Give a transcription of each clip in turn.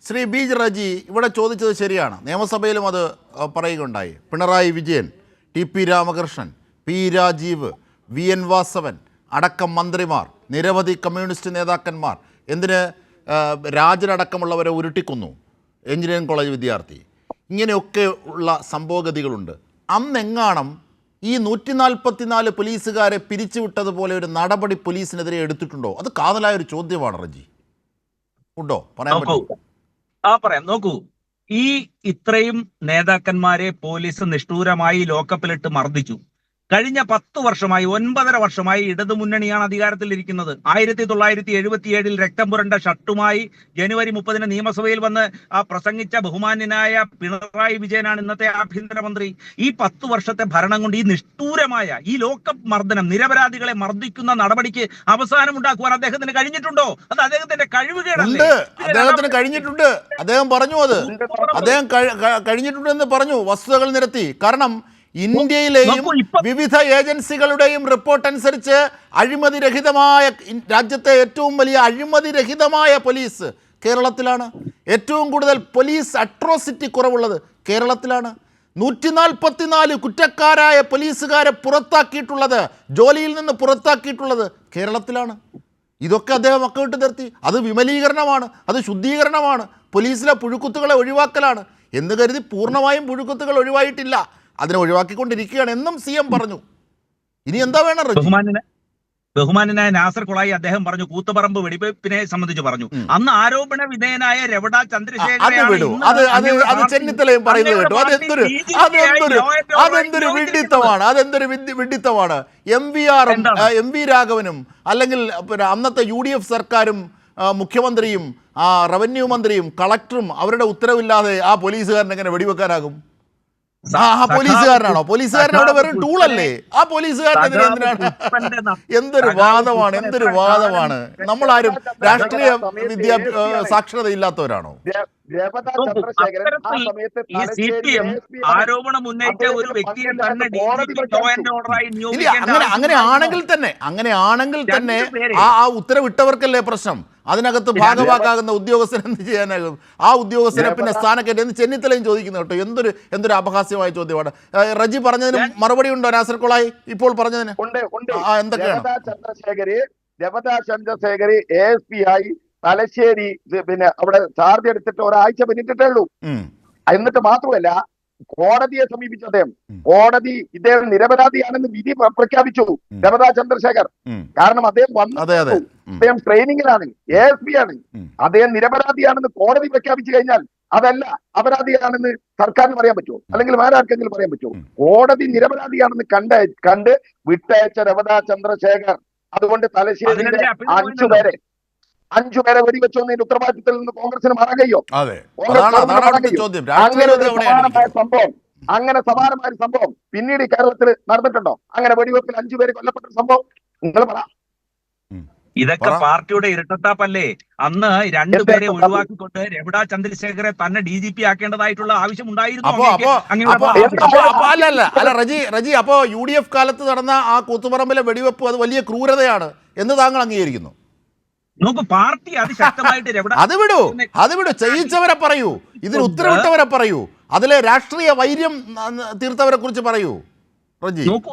Shri B Reji ഇവിടെ ചോദിച്ചത് ശരിയാണ്. നിയമസഭയിലും അത് പറയുകയുണ്ടായി. Pinarayi Vijayan, T P Ramakrishnan, P Rajeev, V N Vasavan അടക്കം മന്ത്രിമാർ, നിരവധി കമ്മ്യൂണിസ്റ്റ് നേതാക്കന്മാർ, എന്തിന് രാജനടക്കമുള്ളവരെ ഉരുട്ടിക്കൊന്നു, എഞ്ചിനീയറിംഗ് കോളേജ് വിദ്യാർത്ഥി, ഇങ്ങനെയൊക്കെ ഉള്ള സംഭവഗതികളുണ്ട്. അന്നെങ്ങാണം ഈ 144 പോലീസുകാരെ പിരിച്ചുവിട്ടതുപോലെ ഒരു നടപടി പോലീസിനെതിരെ എടുത്തിട്ടുണ്ടോ? അത് കാതലായൊരു ചോദ്യമാണ്. റജി ഉണ്ടോ? പറയാൻ പറ്റുമോ? പറയാം. നോക്കൂ, ഈ ഇത്രയും നേതാക്കന്മാരെ പോലീസ് നിഷ്ഠൂരമായി ലോക്കപ്പിലിട്ട് മർദ്ദിച്ചു. കഴിഞ്ഞ 10 വർഷമായി 9.5 വർഷമായി ഇടതുമുന്നണിയാണ് അധികാരത്തിലിരിക്കുന്നത്. 1977 രക്തം പുരണ്ട ഷർട്ടുമായി ജനുവരി 30 നിയമസഭയിൽ വന്ന് പ്രസംഗിച്ച ബഹുമാന്യനായ പിണറായി വിജയനാണ് ഇന്നത്തെ ആഭ്യന്തരമന്ത്രി. ഈ 10 വർഷത്തെ ഭരണം കൊണ്ട് ഈ നിഷ്ഠൂരമായ ഈ ലോക്കപ്പ് മർദ്ദനം, നിരപരാധികളെ മർദ്ദിക്കുന്ന നടപടിക്ക് അവസാനം ഉണ്ടാക്കുവാൻ അദ്ദേഹത്തിന് കഴിഞ്ഞിട്ടുണ്ടോ? അത് അദ്ദേഹത്തിന്റെ കഴിവുകേടല്ലേ? അദ്ദേഹത്തിന് കഴിഞ്ഞിട്ടുണ്ട്. അദ്ദേഹം പറഞ്ഞു, അദ്ദേഹം കഴിഞ്ഞിട്ടുണ്ടെന്ന് പറഞ്ഞു, വസ്തുതകൾ നിരത്തി. കാരണം ഇന്ത്യയിലെയും വിവിധ ഏജൻസികളുടെയും റിപ്പോർട്ട് അനുസരിച്ച് അഴിമതിരഹിതമായ, രാജ്യത്തെ ഏറ്റവും വലിയ അഴിമതിരഹിതമായ പോലീസ് കേരളത്തിലാണ്. ഏറ്റവും കൂടുതൽ പോലീസ് അട്രോസിറ്റി കുറവുള്ളത് കേരളത്തിലാണ്. 144 കുറ്റക്കാരായ പോലീസുകാരെ പുറത്താക്കിയിട്ടുള്ളത്, ജോലിയിൽ നിന്ന് പുറത്താക്കിയിട്ടുള്ളത് കേരളത്തിലാണ്. ഇതൊക്കെ അദ്ദേഹം അക്കമിട്ട് നിർത്തി. അത് വിമലീകരണമാണ്, അത് ശുദ്ധീകരണമാണ്, പോലീസിലെ പുഴുക്കുത്തുകളെ ഒഴിവാക്കലാണ് എന്ന് കരുതി പൂർണ്ണമായും പുഴുക്കുത്തുകൾ ഒഴിവായിട്ടില്ല, അതിനെ ഒഴിവാക്കിക്കൊണ്ടിരിക്കുകയാണ് എന്നും CM പറഞ്ഞു. ഇനി എന്താ വേണം? ബഹുമാനായ നാസർ കൊളായി അദ്ദേഹം പറഞ്ഞു, കൂത്തുപറമ്പ് വെടിവെപ്പിനെ സംബന്ധിച്ച് പറഞ്ഞു. അന്ന് ആരോപണ വിധേയനായ രവട ചന്ദ്രശേഖരൻ ചെന്നിത്തലയും പറയുന്നത് കേട്ടോ. അതെന്തൊരു വിഡിത്തമാണ്. എം വി രാഘവനും അല്ലെങ്കിൽ പിന്നെ അന്നത്തെ UDF സർക്കാരും മുഖ്യമന്ത്രിയും റവന്യൂ മന്ത്രിയും കളക്ടറും അവരുടെ ഉത്തരവില്ലാതെ ആ പോലീസുകാരൻ എങ്ങനെ വെടിവെക്കാനാകും? പോലീസുകാരനാണോ? പോലീസുകാരൻ അവിടെ വെറും ടൂളല്ലേ? ആ പോലീസുകാരനെതിരെ എന്തിനാണ്? എന്തൊരു വാദമാണ്. നമ്മളാരും രാഷ്ട്രീയ സാക്ഷരത ഇല്ലാത്തവരാണോ? ആരോപണം ഉന്നയിച്ച ഒരു വ്യക്തിയെ തന്നെ അങ്ങനെയാണെങ്കിൽ തന്നെ ആ ഉത്തരവിട്ടവർക്കല്ലേ പ്രശ്നം? അതിനകത്ത് ഭാഗവാക്കാകുന്ന ഉദ്യോഗസ്ഥൻ എന്ത് ചെയ്യാനാകും? ആ ഉദ്യോഗസ്ഥനെ പിന്നെ സ്ഥാനക്കയറ്റം എന്ന് ചെന്നിത്തലയും ചോദിക്കുന്നു കേട്ടോ. എന്തൊരു അപഹാസ്യമായ ചോദ്യമാണ്. റജി പറഞ്ഞതിന് മറുപടി ഉണ്ടോ നാസർ കൊളായി ഇപ്പോൾ പറഞ്ഞതിന്? എന്തൊക്കെയാണ്? രവതാ ചന്ദ്രശേഖരി ASP ആയി തലശ്ശേരി പിന്നെ അവിടെ ചാർജ് എടുത്തിട്ട് ഒരാഴ്ച പിന്നിട്ടിട്ടേ ഉള്ളൂ. എന്നിട്ട് മാത്രമല്ല, കോടതിയെ സമീപിച്ചു അദ്ദേഹം. കോടതി ഇദ്ദേഹം നിരപരാധിയാണെന്ന് വിധി പ്രഖ്യാപിച്ചു രവതാ ചന്ദ്രശേഖർ. കാരണം അദ്ദേഹം അദ്ദേഹം ട്രെയിനിങ്ങിലാണ്, ASP ആണ്. അദ്ദേഹം നിരപരാധിയാണെന്ന് കോടതി പ്രഖ്യാപിച്ചു കഴിഞ്ഞാൽ അതല്ല അപരാധിയാണെന്ന് സർക്കാരിന് പറയാൻ പറ്റുമോ? അല്ലെങ്കിൽ ആരാർക്കെങ്കിലും പറയാൻ പറ്റുമോ? കോടതി നിരപരാധിയാണെന്ന് കണ്ട് വിട്ടയച്ച രവതാ ചന്ദ്രശേഖർ. അതുകൊണ്ട് തലശ്ശേരിയിലെ 5 പേരെ വെടിവെച്ചോന്നതിന്റെ ഉത്തരവാദിത്തത്തിൽ നിന്ന് കോൺഗ്രസിന് മാറാൻ കഴിയോ? അങ്ങനെ സമാനമായ സംഭവം പിന്നീട് കേരളത്തിൽ നടന്നിട്ടുണ്ടോ? അങ്ങനെ വെടിവെപ്പിൽ 5 പേര് കൊല്ലപ്പെട്ട സംഭവം നിങ്ങൾ പറ. ഇതൊക്കെ പാർട്ടിയുടെ ഇരട്ടത്താപ്പല്ലേ? അന്ന് 2 പേരെ ഒഴിവാക്കിക്കൊണ്ട് രവടാ ചന്ദ്രശേഖരെ തന്നെ DGP ആക്കേണ്ടതായിട്ടുള്ള ആവശ്യം ഉണ്ടായിരുന്നു. റജി, അപ്പോ UDF കാലത്ത് നടന്ന ആ കൂത്തുപറമ്പിലെ വെടിവെപ്പ് അത് വലിയ ക്രൂരതയാണ് എന്ന് താങ്കൾ അംഗീകരിക്കുന്നു? നോക്കൂ, പാർട്ടി അതിശക്തമായിട്ട് അത് വിടൂ. ചെയ്യിച്ചവരെ പറയൂ, ഇതിന് ഉത്തരവിട്ടവരെ പറയൂ, അതിലെ രാഷ്ട്രീയ വൈര്യം തീർത്തവരെ കുറിച്ച് പറയൂ. നോക്കൂ,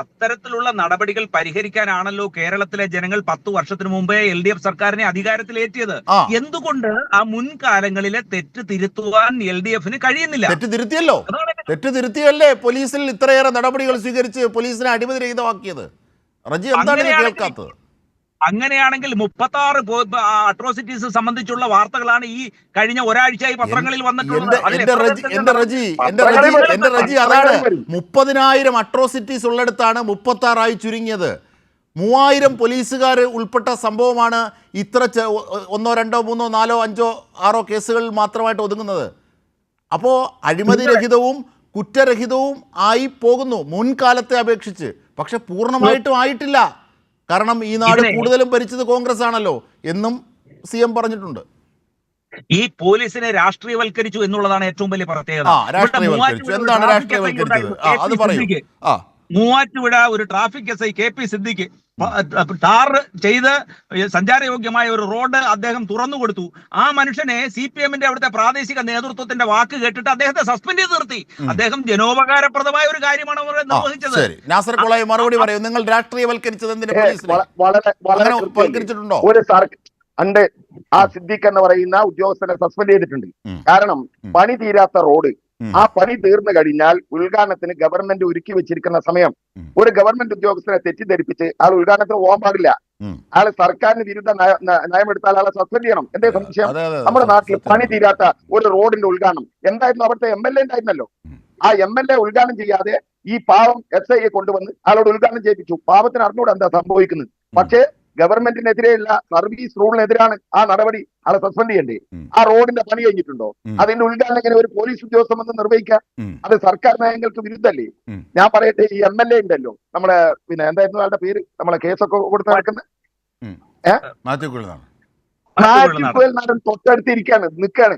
അത്തരത്തിലുള്ള നടപടികൾ പരിഹരിക്കാനാണല്ലോ കേരളത്തിലെ ജനങ്ങൾ 10 വർഷത്തിന് മുമ്പേ LDF സർക്കാരിനെ അധികാരത്തിലേറ്റിയത്. എന്തുകൊണ്ട് ആ മുൻകാലങ്ങളിലെ തെറ്റ് തിരുത്തുവാൻ LDFന് കഴിയുന്നില്ല? തെറ്റ് തിരുത്തിയല്ലേ പോലീസിൽ ഇത്രയേറെ നടപടികൾ സ്വീകരിച്ച് പോലീസിനെ അടിമതിരഹിതമാക്കിയത്? റജി, എന്താണ് കേൾക്കാത്തത്? അങ്ങനെയാണെങ്കിൽ 36 അട്രോസിറ്റീസ് സംബന്ധിച്ചുള്ള വാർത്തകളാണ് ഈ കഴിഞ്ഞ ഒരാഴ്ചയായി പത്രങ്ങളിൽ വന്നിട്ടുള്ളത്. എന്റെ റജി, അതാണ് 30,000 അട്രോസിറ്റീസ് ഉള്ളിടത്താണ് 36 ചുരുങ്ങിയത്. 3000 പോലീസുകാർ ഉൾപ്പെട്ട സംഭവമാണ് ഇത്ര 1, 2, 3, 4, 5, 6 കേസുകളിൽ മാത്രമായിട്ട് ഒതുങ്ങുന്നത്. അപ്പോൾ അഴിമതിരഹിതവും കുറ്റരഹിതവും ആയി പോകുന്നു മുൻകാലത്തെ അപേക്ഷിച്ച്. പക്ഷെ പൂർണ്ണമായിട്ടും ആയിട്ടില്ല. കാരണം ഈ നാട് കൂടുതലും ഭരിച്ചത് കോൺഗ്രസ് ആണല്ലോ എന്നും CM പറഞ്ഞിട്ടുണ്ട്. ഈ പോലീസിനെ രാഷ്ട്രീയവൽക്കരിച്ചു എന്നുള്ളതാണ് ഏറ്റവും വലിയ പ്രത്യേകത. എന്താണ് രാഷ്ട്രീയവൽക്കരിച്ചത്? അത് പറയൂ. മൂവാറ്റുപുഴ ഒരു traffic SI KP Siddique tar ചെയ്ത് സഞ്ചാരയോഗ്യമായ ഒരു റോഡ് അദ്ദേഹം തുറന്നു കൊടുത്തു. ആ മനുഷ്യനെ CPM-ന്റെ അവിടുത്തെ പ്രാദേശിക നേതൃത്വത്തിന്റെ വാക്ക് കേട്ടിട്ട് അദ്ദേഹത്തെ സസ്പെൻഡ് ചെയ്ത് നിർത്തി. അദ്ദേഹം ജനോപകാരപ്രദമായ ഒരു കാര്യമാണ് അവർ നിർവഹിച്ചത്. നാസർ കൊളായി മറുപടി പറയും. നിങ്ങൾ രാഷ്ട്രീയവൽക്കരിച്ചത് എന്തിനാ? വൽക്കരിച്ചിട്ടുണ്ടോ? ഉണ്ട്. ആ സിദ്ദിഖ് എന്ന് പറയുന്ന ഉദ്യോഗസ്ഥനെ സസ്പെൻഡ് ചെയ്തിട്ടുണ്ട്. കാരണം പണി തീരാത്ത റോഡ്, ആ പണി തീർന്നു കഴിഞ്ഞാൽ ഉദ്ഘാടനത്തിന് ഗവൺമെന്റ് ഒരുക്കി വെച്ചിരിക്കുന്ന സമയം ഒരു ഗവൺമെന്റ് ഉദ്യോഗസ്ഥനെ തെറ്റിദ്ധരിപ്പിച്ച് ആൾ ഉദ്ഘാടനത്തിന് പോകാൻ പാടില്ല. ആള് സർക്കാരിന് വിരുദ്ധ നയമെടുത്താൽ ആളെ സസ്പെൻഡ് ചെയ്യണം. എന്തേ സംശയം? നമ്മുടെ നാട്ടിൽ പണി തീരാത്ത ഒരു റോഡിന്റെ ഉദ്ഘാടനം എന്തായിരുന്നു? അവിടുത്തെ MLA ഉണ്ടായിരുന്നല്ലോ. ആ MLA ഉദ്ഘാടനം ചെയ്യാതെ ഈ പാവം SIയെ കൊണ്ടുവന്ന് ആളോട് ഉദ്ഘാടനം ചെയ്യിപ്പിച്ചു. പാവത്തിന് അറിഞ്ഞൂടെ എന്താ സംഭവിക്കുന്നത്. പക്ഷേ ഗവൺമെന്റിനെതിരെയുള്ള സർവീസ് റൂളിനെതിരാണ് ആ നടപടി. ആളെ സസ്പെൻഡ് ചെയ്യണ്ടേ? ആ റോഡിന്റെ പണി കഴിഞ്ഞിട്ടുണ്ടോ? അതിന്റെ ഉദ്ഘാടനം എങ്ങനെ ഒരു പോലീസ് ഉദ്യോഗസ്ഥൻ വന്ന് നിർവഹിക്കാം? അത് സർക്കാർ നയങ്ങൾക്ക് വിരുദ്ധല്ലേ? ഞാൻ പറയട്ടെ, ഈ MLA ഉണ്ടല്ലോ, നമ്മുടെ എന്തായിരുന്നു ആളുടെ പേര്, നമ്മളെ കേസൊക്കെ കൊടുത്ത് നടക്കുന്ന നാടൻ തൊട്ടടുത്തിരിക്കാണ് നിൽക്കാണ്.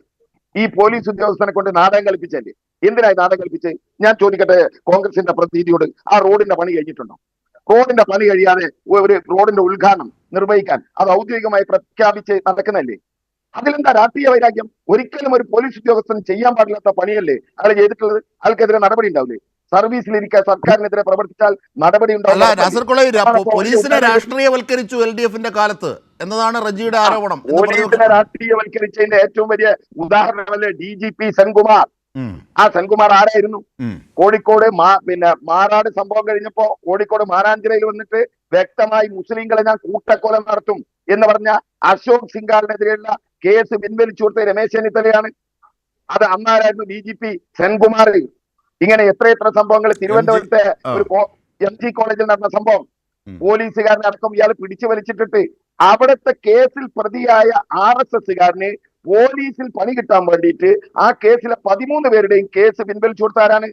ഈ പോലീസ് ഉദ്യോഗസ്ഥനെ കൊണ്ട് നാടകം കളിപ്പിച്ചല്ലേ? എന്തിനായി നാടകം കളിപ്പിച്ച്? ഞാൻ ചോദിക്കട്ടെ കോൺഗ്രസിന്റെ പ്രതിനിധിയോട്, ആ റോഡിന്റെ പണി കഴിഞ്ഞിട്ടുണ്ടോ? റോഡിന്റെ പണി കഴിയാതെ ഒരു റോഡിന്റെ ഉദ്ഘാടനം നിർവഹിക്കാൻ അത് ഔദ്യോഗികമായി പ്രഖ്യാപിച്ച് നടക്കുന്നല്ലേ? അതിലെന്താ രാഷ്ട്രീയ വൈരാഗ്യം? ഒരിക്കലും ഒരു പോലീസ് ഉദ്യോഗസ്ഥൻ ചെയ്യാൻ പാടില്ലാത്ത പണിയല്ലേ അയാൾ ചെയ്തിട്ടുള്ളത്. ആൾക്കെതിരെ നടപടി ഉണ്ടാവില്ലേ? സർവീസിലിരിക്കാൻ സർക്കാരിനെതിരെ പ്രവർത്തിച്ചാൽ നടപടി ഉണ്ടാവില്ല. പോലീസിനെ രാഷ്ട്രീയവൽക്കരിച്ചു LDF-ന്റെ കാലത്ത് എന്നതാണ് റജിയുടെ ആരോപണം. പോലീസിനെ രാഷ്ട്രീയവൽക്കരിച്ചതിന്റെ ഏറ്റവും വലിയ ഉദാഹരണമല്ലേ DGP സെൻകുമാർ. ആ സെൻകുമാർ ആരായിരുന്നു? കോഴിക്കോട് മാറാട് സംഭവം കഴിഞ്ഞപ്പോ കോഴിക്കോട് മാനാഞ്ചിറയിൽ വന്നിട്ട് വ്യക്തമായി മുസ്ലിങ്ങളെ ഞാൻ കൂട്ടക്കൊലം നടത്തും എന്ന് പറഞ്ഞ അശോക് സിംഗാറിനെതിരെയുള്ള കേസ് പിൻവലിച്ചു കൊടുത്ത രമേശ് ചെന്നിത്തലയാണ്. അത് അന്നാരായിരുന്നു DGP സെൻകുമാർ. ഇങ്ങനെ എത്ര സംഭവങ്ങൾ തിരുവനന്തപുരത്തെ ഒരു MG കോളേജിൽ നടന്ന സംഭവം, പോലീസുകാരനെ അടക്കം ഇയാൾ പിടിച്ചു വലിച്ചിട്ടിട്ട് അവിടുത്തെ കേസിൽ പ്രതിയായ RSSകാരന് പോലീസിൽ പണി കിട്ടാൻ വേണ്ടിയിട്ട് ആ കേസിലെ 13 പേരുടെയും കേസ് പിൻവലിച്ചു കൊടുത്താരാണ്?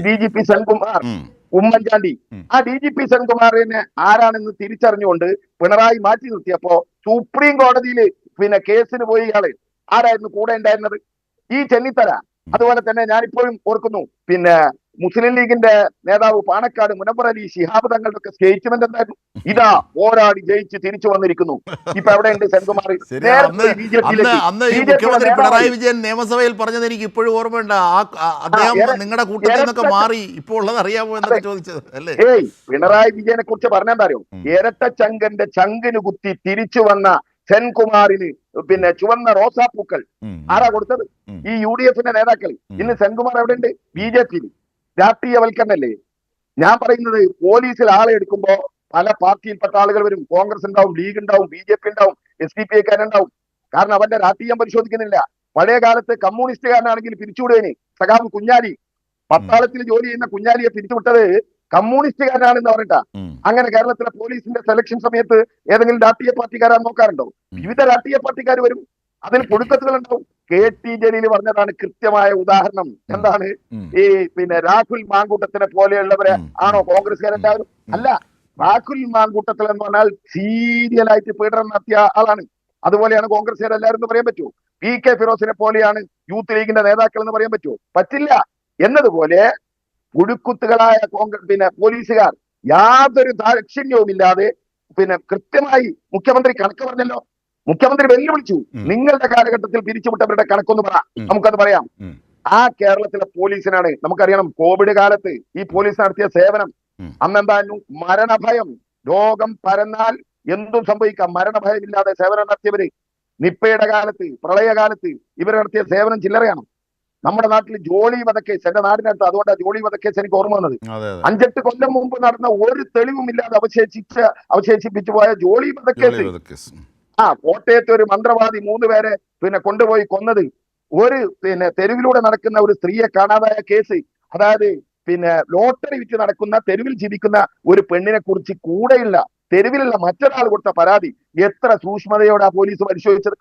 DGP സെൻകുമാർ, ഉമ്മൻചാണ്ടി. ആ DGP സെൻകുമാറിനെ ആരാണെന്ന് തിരിച്ചറിഞ്ഞുകൊണ്ട് പിണറായി മാറ്റി നിർത്തിയപ്പോ സുപ്രീം കോടതിയിൽ കേസിന് പോയി ഇയാള്. ആരായിരുന്നു കൂടെ ഉണ്ടായിരുന്നത്? ഈ ചെന്നിത്തല. അതുപോലെ തന്നെ ഞാനിപ്പോഴും ഓർക്കുന്നു, മുസ്ലിം ലീഗിന്റെ നേതാവ് പാണക്കാട് മുനവ്വർ അലി ശിഹാബ് തങ്ങളുടെ ഒക്കെ സ്റ്റേറ്റ്മെന്റ് എന്തായിരുന്നു? ഇതാ പോരാടി ജയിച്ച് തിരിച്ചു വന്നിരിക്കുന്നു. ഇപ്പൊ എവിടെയുണ്ട് സെൻകുമാർ? മുഖ്യമന്ത്രി പിണറായി വിജയൻ നിയമസഭയിൽ പറഞ്ഞത് എനിക്ക് ഇപ്പോഴും ഓർമ്മയുണ്ട്. അദ്ദേഹം നിങ്ങളുടെ കൂട്ടത്തിൽ നിന്നൊക്കെ മാറി ഇപ്പോൾ ഉള്ളത് അറിയാമോ എന്നൊക്കെ ചോദിച്ചത് അല്ലേ? പിണറായി വിജയനെ കുറിച്ച് പറഞ്ഞെന്താറിയോ? ഇരട്ടച്ചങ്കന്റെ ചങ്കിന് കുത്തി തിരിച്ചു വന്ന സെൻകുമാറിന് ചുവന്ന റോസാപ്പൂക്കൾ ആരാ കൊടുത്തത്? ഈ UDF-ന്റെ നേതാക്കൾ. ഇന്ന് സെൻകുമാർ എവിടെയുണ്ട്? BJP-യിൽ. രാഷ്ട്രീയവൽക്കരണല്ലേ? ഞാൻ പറയുന്നത്, പോലീസിൽ ആളെ എടുക്കുമ്പോ പല പാർട്ടിയിൽപ്പെട്ട ആളുകൾ വരും. കോൺഗ്രസ് ഉണ്ടാവും, ലീഗ് ഉണ്ടാവും, BJP ഉണ്ടാവും, SDPക്കാരുണ്ടാവും. കാരണം അവന്റെ രാഷ്ട്രീയം പരിശോധിക്കുന്നില്ല. പഴയ കാലത്ത് കമ്മ്യൂണിസ്റ്റുകാരനാണെങ്കിൽ പിരിച്ചുവിടുവേന്. സഖാവ് കുഞ്ഞാലി, പട്ടാളത്തിൽ ജോലി ചെയ്യുന്ന കുഞ്ഞാലിയെ പിരിച്ചുവിട്ടത് കമ്മ്യൂണിസ്റ്റുകാരനാണെന്ന് പറഞ്ഞിട്ടാ. അങ്ങനെ കേരളത്തിലെ പോലീസിന്റെ സെലക്ഷൻ സമയത്ത് ഏതെങ്കിലും രാഷ്ട്രീയ പാർട്ടിക്കാരാൻ നോക്കാറുണ്ടോ? വിവിധ രാഷ്ട്രീയ പാർട്ടിക്കാർ വരും, അതിൽ കൊടുക്കത്തുകൾ ഉണ്ടാവും. KT ജലീൽ പറഞ്ഞതാണ് കൃത്യമായ ഉദാഹരണം. എന്താണ്? ഈ രാഹുൽ മാങ്കൂട്ടത്തിനെ പോലെയുള്ളവരെ ആണോ കോൺഗ്രസ്സുകാരെല്ലാവരും? അല്ല. രാഹുൽ മാങ്കൂട്ടത്തിൽ എന്ന് പറഞ്ഞാൽ സീരിയലായിട്ട് പീഡനം നടത്തിയ ആളാണ്. അതുപോലെയാണ് കോൺഗ്രസ്സുകാരെല്ലാവരും എന്ന് പറയാൻ പറ്റുമോ? PK ഫിറോസിനെ പോലെയാണ് യൂത്ത് ലീഗിന്റെ നേതാക്കൾ എന്ന് പറയാൻ പറ്റുമോ? പറ്റില്ല. എന്നതുപോലെ പുഴുക്കുത്തുകളായ പോലീസുകാർ യാതൊരു ദാക്ഷിണ്യവും ഇല്ലാതെ കൃത്യമായി മുഖ്യമന്ത്രി കണക്ക് പറഞ്ഞല്ലോ. മുഖ്യമന്ത്രി വെല്ലുവിളിച്ചു, നിങ്ങളുടെ കാലഘട്ടത്തിൽ പിരിച്ചുവിട്ടവരുടെ കണക്കൊന്ന് പറ, നമുക്കത് പറയാം. ആ കേരളത്തിലെ പോലീസിനാണ് നമുക്കറിയണം. കോവിഡ് കാലത്ത് ഈ പോലീസ് നടത്തിയ സേവനം അന്നെന്തായിരുന്നു? മരണഭയം. രോഗം പരന്നാൽ എന്തും സംഭവിക്കാം. മരണഭയം ഇല്ലാതെ സേവനം നടത്തിയവര്. നിപ്പയുടെ കാലത്ത്, പ്രളയകാലത്ത് ഇവർ നടത്തിയ സേവനം ചില്ലറയാണ്. നമ്മുടെ നാട്ടിൽ ജോളി വധക്കേസ്, എന്റെ നാടിനടുത്ത്, അതുകൊണ്ടാണ് ജോളി വധക്കേസ് എനിക്ക് ഓർമ്മ വന്നത്. 5-8 കൊല്ലം മുമ്പ് നടന്ന ഒരു തെളിവും ഇല്ലാതെ അവശേഷിപ്പിച്ചു പോയ ജോളി വധക്കേസ്. കോട്ടയത്തെ ഒരു മന്ത്രവാദി 3 പേരെ കൊണ്ടുപോയി കൊന്നത്. ഒരു തെരുവിലൂടെ നടക്കുന്ന ഒരു സ്ത്രീയെ കാണാതായ കേസ്. അതായത് ലോട്ടറി വിറ്റ് നടക്കുന്ന, തെരുവിൽ ജീവിക്കുന്ന ഒരു പെണ്ണിനെ കുറിച്ച് കൂടെയുള്ള തെരുവിലുള്ള മറ്റൊരാൾ കൊടുത്ത പരാതി. എത്ര സൂക്ഷ്മതയോടെ ആ പോലീസ് പരിശോധിച്ചത്.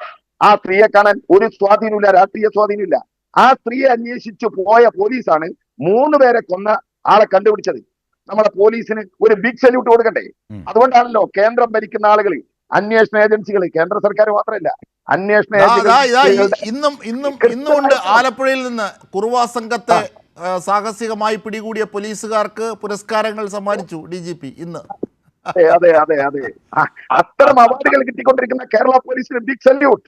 ആ സ്ത്രീയെ കാണാൻ ഒരു സ്വാധീനമില്ല, രാഷ്ട്രീയ സ്വാധീനമില്ല. ആ സ്ത്രീയെ അന്വേഷിച്ചു പോയ പോലീസാണ് 3 പേരെ കൊന്ന ആളെ കണ്ടുപിടിച്ചത്. നമ്മളെ പോലീസിന് ഒരു ബിഗ് സല്യൂട്ട് കൊടുക്കണ്ടേ? അതുകൊണ്ടാണല്ലോ കേന്ദ്രം ഭരിക്കുന്ന ആളുകൾ, അന്വേഷണ ഏജൻസികൾ, കേന്ദ്ര സർക്കാർ മാത്രമല്ല, അന്വേഷണ ഇന്നുമുണ്ട് ആലപ്പുഴയിൽ നിന്ന് കുറുവാ സംഘത്തെ സാഹസികമായി പിടികൂടിയ പോലീസുകാർക്ക് പുരസ്കാരങ്ങൾ സമ്മാനിച്ചു DGP ഇന്ന്. അതെ അതെ അതെ അതെ അത്തരം അവാർഡുകൾ കിട്ടിക്കൊണ്ടിരിക്കുന്ന കേരള പോലീസിന് ബിഗ് സല്യൂട്ട്.